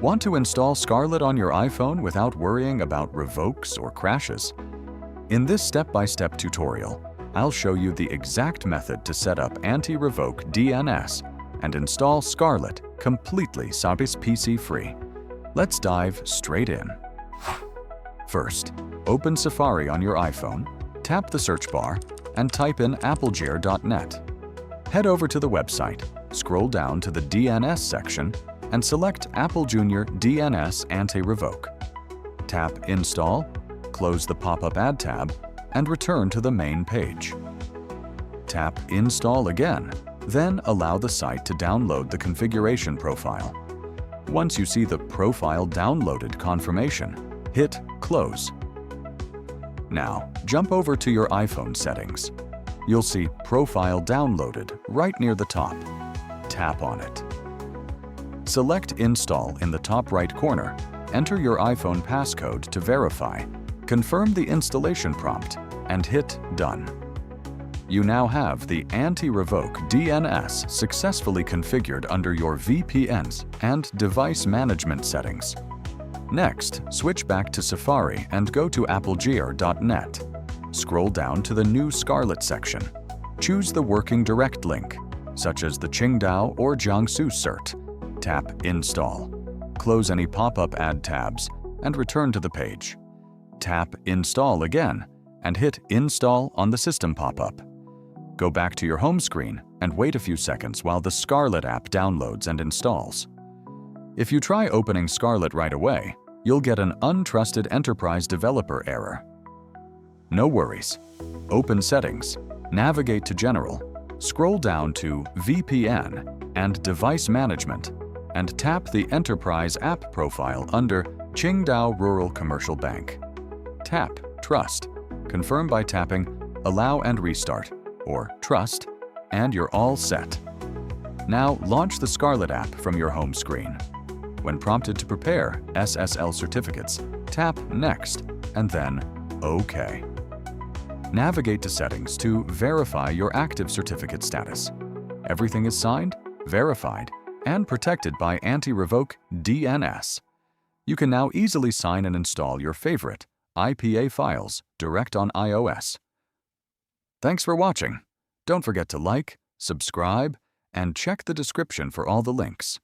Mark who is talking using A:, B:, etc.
A: Want to install Scarlet on your iPhone without worrying about revokes or crashes? In this step-by-step tutorial, I'll show you the exact method to set up Anti-Revoke DNS and install Scarlet completely PC-free. Let's dive straight in. First, open Safari on your iPhone, tap the search bar, and type in AppleJr.net. Head over to the website, scroll down to the DNS section, and select AppleJr DNS Anti-Revoke. Tap Install, close the pop-up Ad tab, and return to the main page. Tap Install again, then allow the site to download the configuration profile. Once you see the profile downloaded confirmation, hit Close. Now, jump over to your iPhone settings. You'll see Profile Downloaded right near the top. Tap on it. Select Install in the top right corner, enter your iPhone passcode to verify, confirm the installation prompt, and hit Done. You now have the Anti-Revoke DNS successfully configured under your VPNs and device management settings. Next, switch back to Safari and go to AppleJr.net. Scroll down to the new Scarlet section. Choose the working direct link, such as the Qingdao or Jiangsu cert. Tap Install. Close any pop-up ad tabs and return to the page. Tap Install again and hit Install on the system pop-up. Go back to your home screen and wait a few seconds while the Scarlet app downloads and installs. If you try opening Scarlet right away, you'll get an untrusted enterprise developer error. No worries. Open Settings, navigate to General, scroll down to VPN and Device Management, and tap the Enterprise App profile under Qingdao Rural Commercial Bank. Tap Trust, confirm by tapping Allow and Restart, or Trust, and you're all set. Now launch the Scarlet app from your home screen. When prompted to prepare SSL certificates, tap Next and then OK. Navigate to Settings to verify your active certificate status. Everything is signed, verified, and protected by Anti-Revoke DNS. You can now easily sign and install your favorite IPA files direct on iOS. Thanks for watching. Don't forget to like, subscribe, and check the description for all the links.